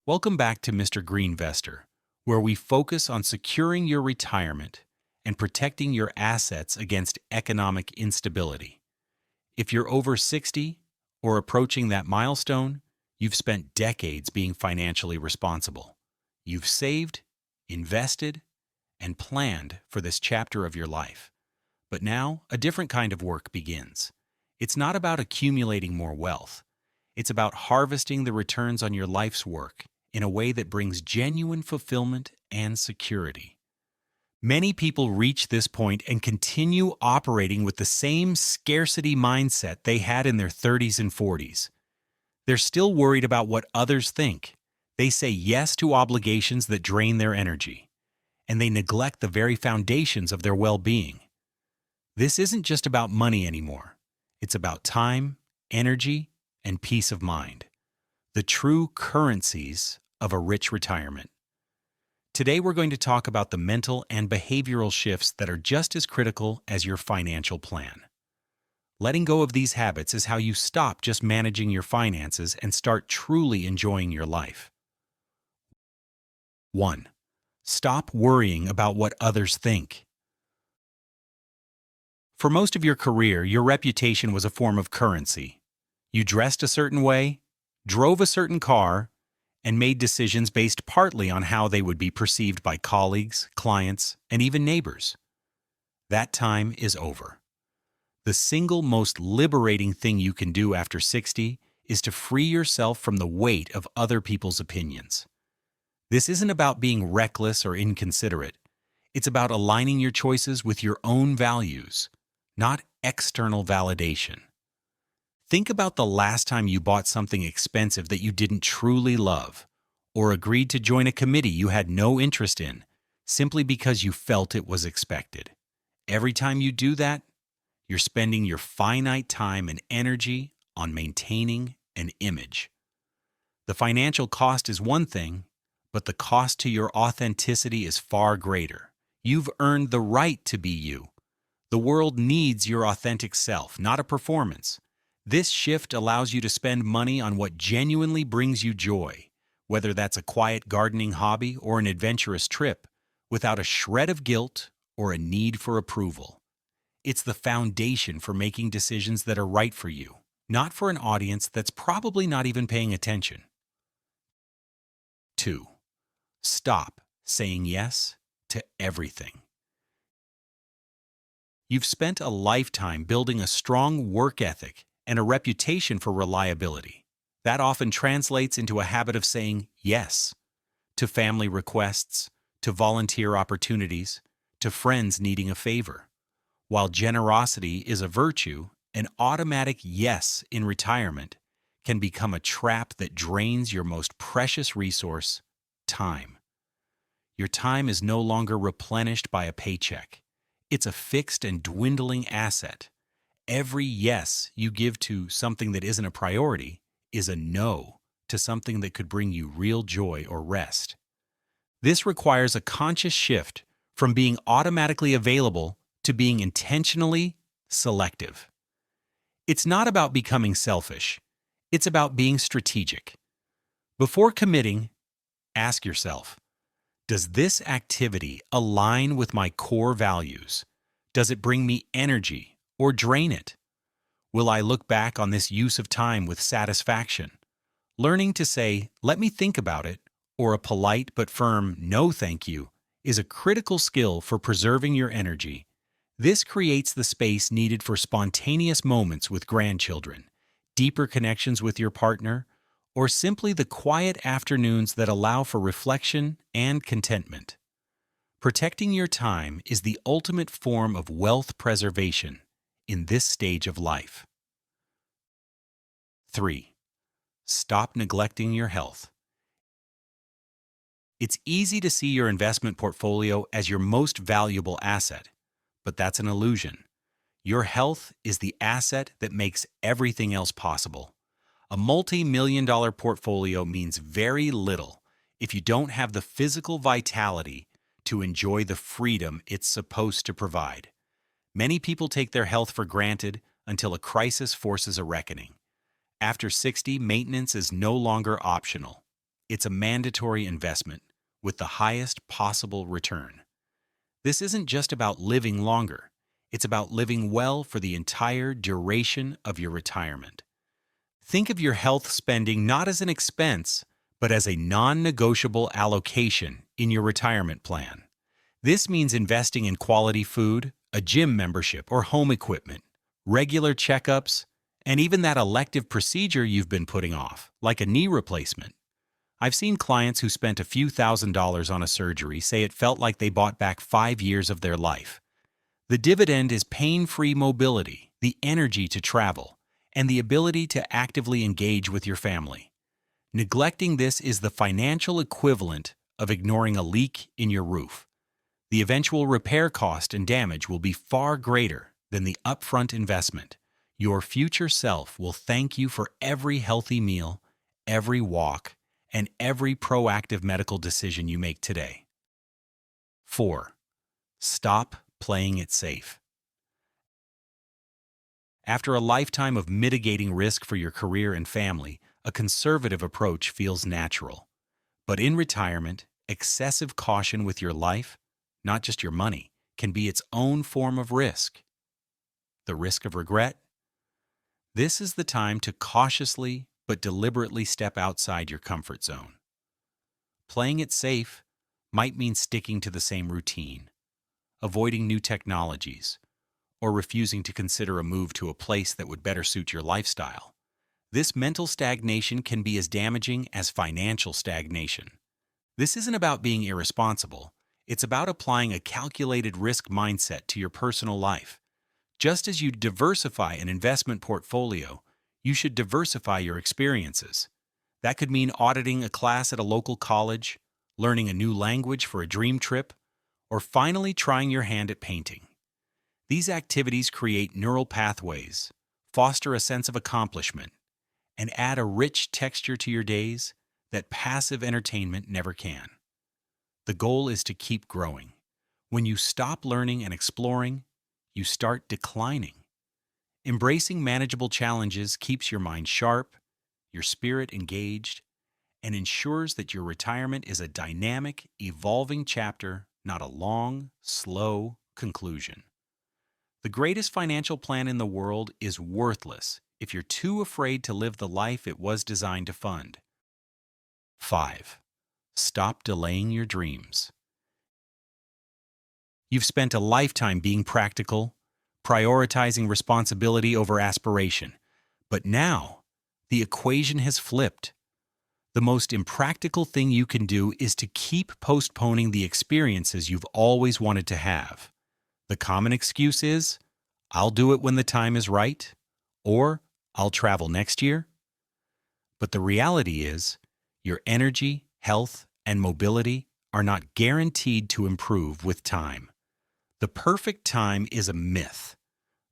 Welcome back to Mr. Greenvestor, where we focus on securing your retirement and protecting your assets against economic instability. If you're over 60 or approaching that milestone, you've spent decades being financially responsible. You've saved, invested, and planned for this chapter of your life. But now, a different kind of work begins. It's not about accumulating more wealth. It's about harvesting the returns on your life's work in a way that brings genuine fulfillment and security. Many people reach this point and continue operating with the same scarcity mindset they had in their 30s and 40s. They're still worried about what others think. They say yes to obligations that drain their energy, and they neglect the very foundations of their well-being. This isn't just about money anymore. It's about time, energy, and peace of mind. The true currencies of a rich retirement. Today we're going to talk about the mental and behavioral shifts that are just as critical as your financial plan. Letting go of these habits is how you stop just managing your finances and start truly enjoying your life. 1. Stop worrying about what others think. For most of your career, your reputation was a form of currency. You dressed a certain way, drove a certain car, and made decisions based partly on how they would be perceived by colleagues, clients, and even neighbors. That time is over. The single most liberating thing you can do after 60 is to free yourself from the weight of other people's opinions. This isn't about being reckless or inconsiderate. It's about aligning your choices with your own values, not external validation. Think about the last time you bought something expensive that you didn't truly love, or agreed to join a committee you had no interest in, simply because you felt it was expected. Every time you do that, you're spending your finite time and energy on maintaining an image. The financial cost is one thing, but the cost to your authenticity is far greater. You've earned the right to be you. The world needs your authentic self, not a performance. This shift allows you to spend money on what genuinely brings you joy, whether that's a quiet gardening hobby or an adventurous trip, without a shred of guilt or a need for approval. It's the foundation for making decisions that are right for you, not for an audience that's probably not even paying attention. 2. Stop saying yes to everything. You've spent a lifetime building a strong work ethic and a reputation for reliability. That often translates into a habit of saying yes to family requests, to volunteer opportunities, to friends needing a favor. While generosity is a virtue, an automatic yes in retirement can become a trap that drains your most precious resource, time. Your time is no longer replenished by a paycheck. It's a fixed and dwindling asset. Every yes you give to something that isn't a priority is a no to something that could bring you real joy or rest. This requires a conscious shift from being automatically available to being intentionally selective. It's not about becoming selfish. It's about being strategic. Before committing, ask yourself, does this activity align with my core values? Does it bring me energy or drain it? Will I look back on this use of time with satisfaction? Learning to say, let me think about it, or a polite but firm no thank you, is a critical skill for preserving your energy. This creates the space needed for spontaneous moments with grandchildren, deeper connections with your partner, or simply the quiet afternoons that allow for reflection and contentment. Protecting your time is the ultimate form of wealth preservation in this stage of life. 3. Stop neglecting your health. It's easy to see your investment portfolio as your most valuable asset, but that's an illusion. Your health is the asset that makes everything else possible. A multi-million-dollar portfolio means very little if you don't have the physical vitality to enjoy the freedom it's supposed to provide. Many people take their health for granted until a crisis forces a reckoning. After 60, maintenance is no longer optional. It's a mandatory investment with the highest possible return. This isn't just about living longer. It's about living well for the entire duration of your retirement. Think of your health spending not as an expense, but as a non-negotiable allocation in your retirement plan. This means investing in quality food, a gym membership or home equipment, regular checkups, and even that elective procedure you've been putting off, like a knee replacement. I've seen clients who spent a few $1,000s on a surgery say it felt like they bought back 5 years of their life. The dividend is pain-free mobility, the energy to travel, and the ability to actively engage with your family. Neglecting this is the financial equivalent of ignoring a leak in your roof. The eventual repair cost and damage will be far greater than the upfront investment. Your future self will thank you for every healthy meal, every walk, and every proactive medical decision you make today. 4. Stop playing it safe. After a lifetime of mitigating risk for your career and family, a conservative approach feels natural. But in retirement, excessive caution with your life, not just your money, can be its own form of risk. The risk of regret? This is the time to cautiously but deliberately step outside your comfort zone. Playing it safe might mean sticking to the same routine, avoiding new technologies, or refusing to consider a move to a place that would better suit your lifestyle. This mental stagnation can be as damaging as financial stagnation. This isn't about being irresponsible. It's about applying a calculated risk mindset to your personal life. Just as you diversify an investment portfolio, you should diversify your experiences. That could mean auditing a class at a local college, learning a new language for a dream trip, or finally trying your hand at painting. These activities create neural pathways, foster a sense of accomplishment, and add a rich texture to your days that passive entertainment never can. The goal is to keep growing. When you stop learning and exploring, you start declining. Embracing manageable challenges keeps your mind sharp, your spirit engaged, and ensures that your retirement is a dynamic, evolving chapter, not a long, slow conclusion. The greatest financial plan in the world is worthless if you're too afraid to live the life it was designed to fund. 5. Stop delaying your dreams. You've spent a lifetime being practical, prioritizing responsibility over aspiration. But now, the equation has flipped. The most impractical thing you can do is to keep postponing the experiences you've always wanted to have. The common excuse is, I'll do it when the time is right, or I'll travel next year. But the reality is, your energy, health, and mobility are not guaranteed to improve with time. The perfect time is a myth.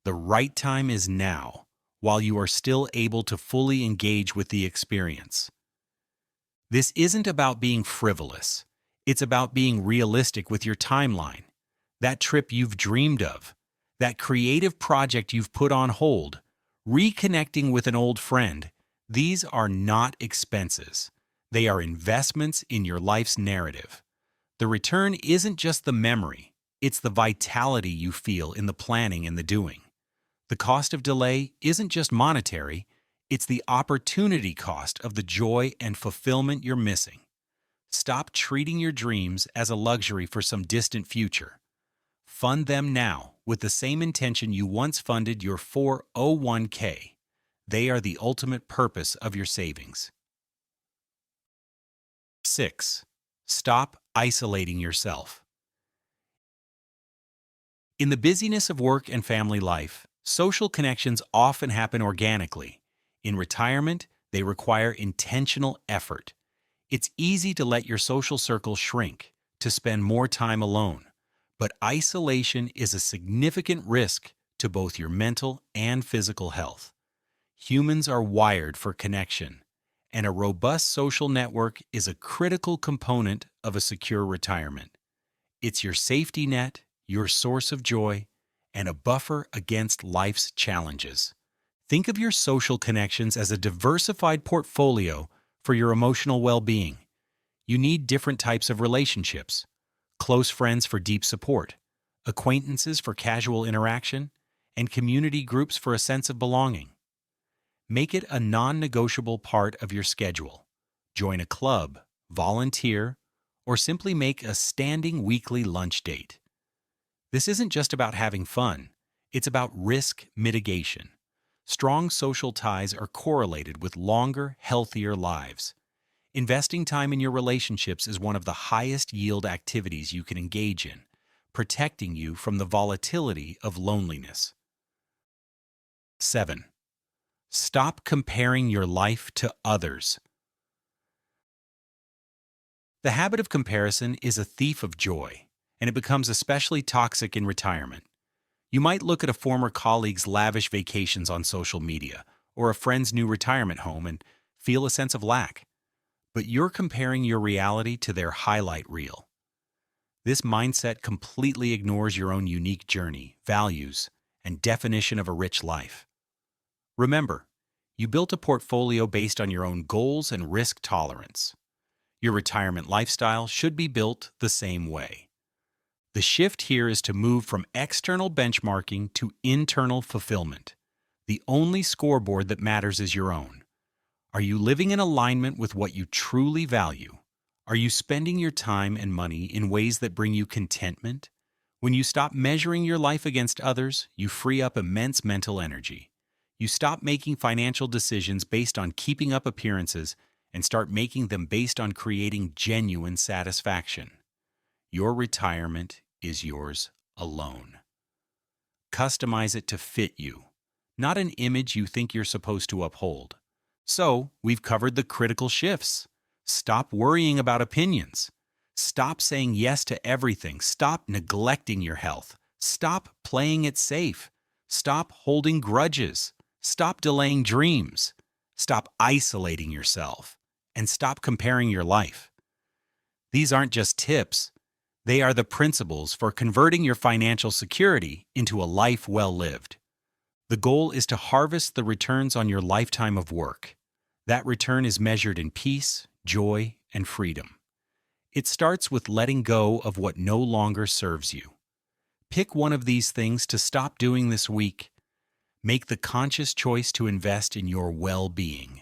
The right time is now, while you are still able to fully engage with the experience. This isn't about being frivolous. It's about being realistic with your timeline. That trip you've dreamed of, that creative project you've put on hold, reconnecting with an old friend, these are not expenses. They are investments in your life's narrative. The return isn't just the memory, it's the vitality you feel in the planning and the doing. The cost of delay isn't just monetary, it's the opportunity cost of the joy and fulfillment you're missing. Stop treating your dreams as a luxury for some distant future. Fund them now with the same intention you once funded your 401k. They are the ultimate purpose of your savings. 6. Stop isolating yourself. In the busyness of work and family life, social connections often happen organically. In retirement, they require intentional effort. It's easy to let your social circle shrink, to spend more time alone. But isolation is a significant risk to both your mental and physical health. Humans are wired for connection, and a robust social network is a critical component of a secure retirement. It's your safety net, your source of joy, and a buffer against life's challenges. Think of your social connections as a diversified portfolio for your emotional well-being. You need different types of relationships: close friends for deep support, acquaintances for casual interaction, and community groups for a sense of belonging. Make it a non-negotiable part of your schedule. Join a club, volunteer, or simply make a standing weekly lunch date. This isn't just about having fun, it's about risk mitigation. Strong social ties are correlated with longer, healthier lives. Investing time in your relationships is one of the highest yield activities you can engage in, protecting you from the volatility of loneliness. 7. Stop comparing your life to others. The habit of comparison is a thief of joy, and it becomes especially toxic in retirement. You might look at a former colleague's lavish vacations on social media or a friend's new retirement home and feel a sense of lack. But you're comparing your reality to their highlight reel. This mindset completely ignores your own unique journey, values, and definition of a rich life. Remember, you built a portfolio based on your own goals and risk tolerance. Your retirement lifestyle should be built the same way. The shift here is to move from external benchmarking to internal fulfillment. The only scoreboard that matters is your own. Are you living in alignment with what you truly value? Are you spending your time and money in ways that bring you contentment? When you stop measuring your life against others, you free up immense mental energy. You stop making financial decisions based on keeping up appearances and start making them based on creating genuine satisfaction. Your retirement is yours alone. Customize it to fit you, not an image you think you're supposed to uphold. So, we've covered the critical shifts. Stop worrying about opinions. Stop saying yes to everything. Stop neglecting your health. Stop playing it safe. Stop holding grudges. Stop delaying dreams. Stop isolating yourself. And stop comparing your life. These aren't just tips. They are the principles for converting your financial security into a life well lived. The goal is to harvest the returns on your lifetime of work. That return is measured in peace, joy, and freedom. It starts with letting go of what no longer serves you. Pick one of these things to stop doing this week. Make the conscious choice to invest in your well-being.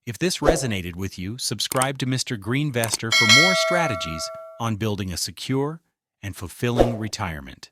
If this resonated with you, subscribe to Mr. Greenvestor for more strategies on building a secure and fulfilling retirement.